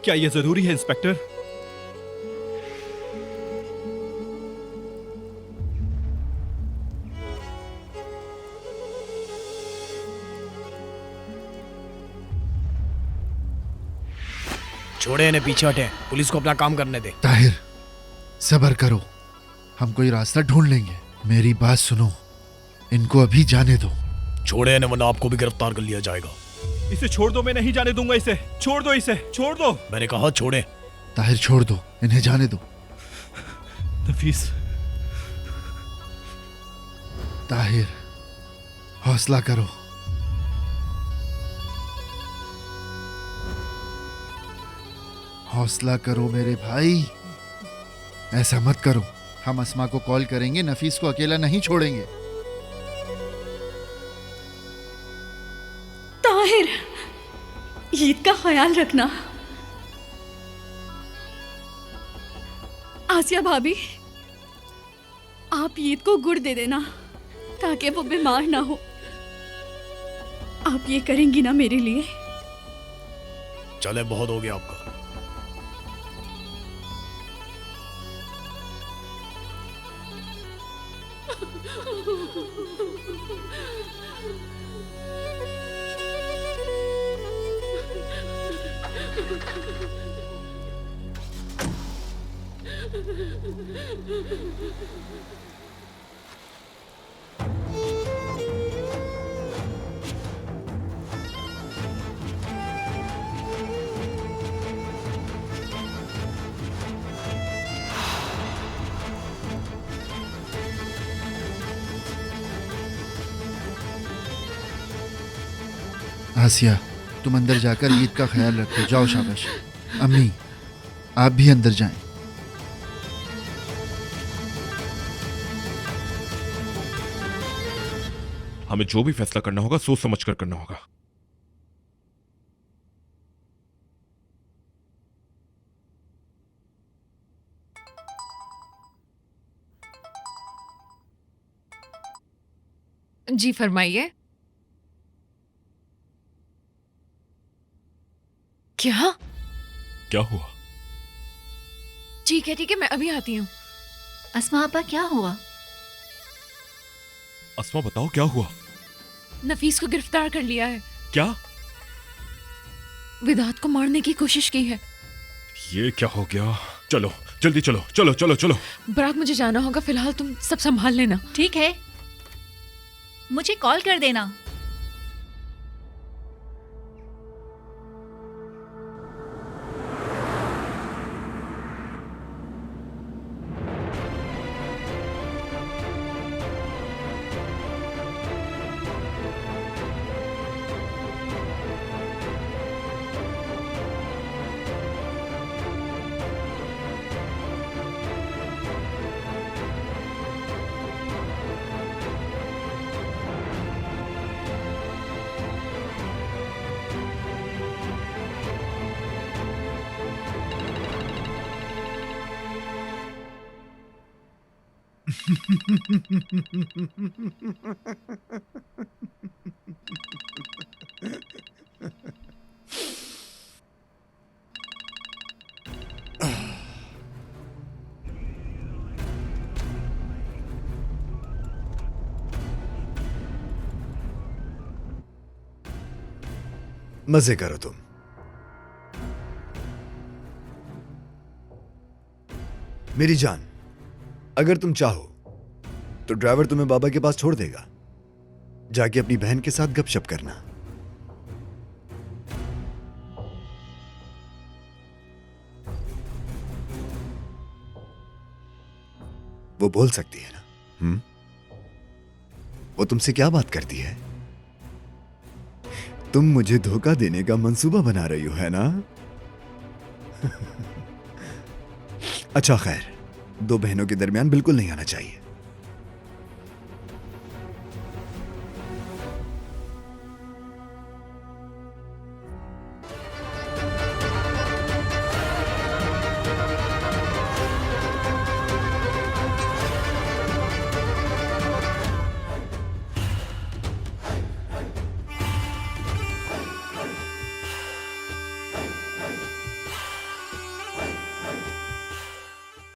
क्या ये जरूरी है इंस्पेक्टर? छोड़े इन्हें, पीछे हटे, पुलिस को अपना काम करने दे। ताहिर, सब्र करो, हम कोई रास्ता ढूंढ लेंगे। मेरी बात सुनो, इनको अभी जाने दो। छोड़े इन्हें, वरना आपको भी गिरफ्तार कर लिया जाएगा। इसे छोड़ दो, मैं नहीं जाने दूंगा इसे। छोड़ दो इसे, छोड़ दो। मैंने कहा छोड़े। ताहिर छोड़ दो, इन्हें जाने दो। नफीस, ताहिर हौसला करो। हौसला करो मेरे भाई, ऐसा मत करो। हम अस्मा को कॉल करेंगे, नफीस को अकेला नहीं छोड़ेंगे। ताहिर, ईद का ख्याल रखना। आसिया भाभी, आप ईद को गुड़ दे देना ताकि वो बीमार ना हो। आप ये करेंगी ना मेरे लिए? चले, बहुत हो गया आपका। आसिया, तुम अंदर जाकर ईद का ख्याल रखो। जाओ, शाबाश। अम्मी, आप भी अंदर जाएं। हमें जो भी फैसला करना होगा सोच समझ कर करना होगा। जी फरमाइए। क्या? क्या हुआ? ठीक है, मैं अभी आती हूँ। अस्मा आपा, क्या हुआ? अस्मा बताओ क्या हुआ? नफीस को गिरफ्तार कर लिया है। क्या? विदात को मारने की कोशिश की है। ये क्या हो गया? चलो जल्दी चलो, चलो चलो चलो। बरात, मुझे जाना होगा, फिलहाल तुम सब संभाल लेना। ठीक है, मुझे कॉल कर देना। मजे करो तुम। मेरी जान, अगर तुम चाहो तो ड्राइवर तुम्हें बाबा के पास छोड़ देगा। जाके अपनी बहन के साथ गपशप करना। वो बोल सकती है ना? वो तुमसे क्या बात करती है? तुम मुझे धोखा देने का मंसूबा बना रही हो, है ना? अच्छा खैर, दो बहनों के दरमियान बिल्कुल नहीं आना चाहिए।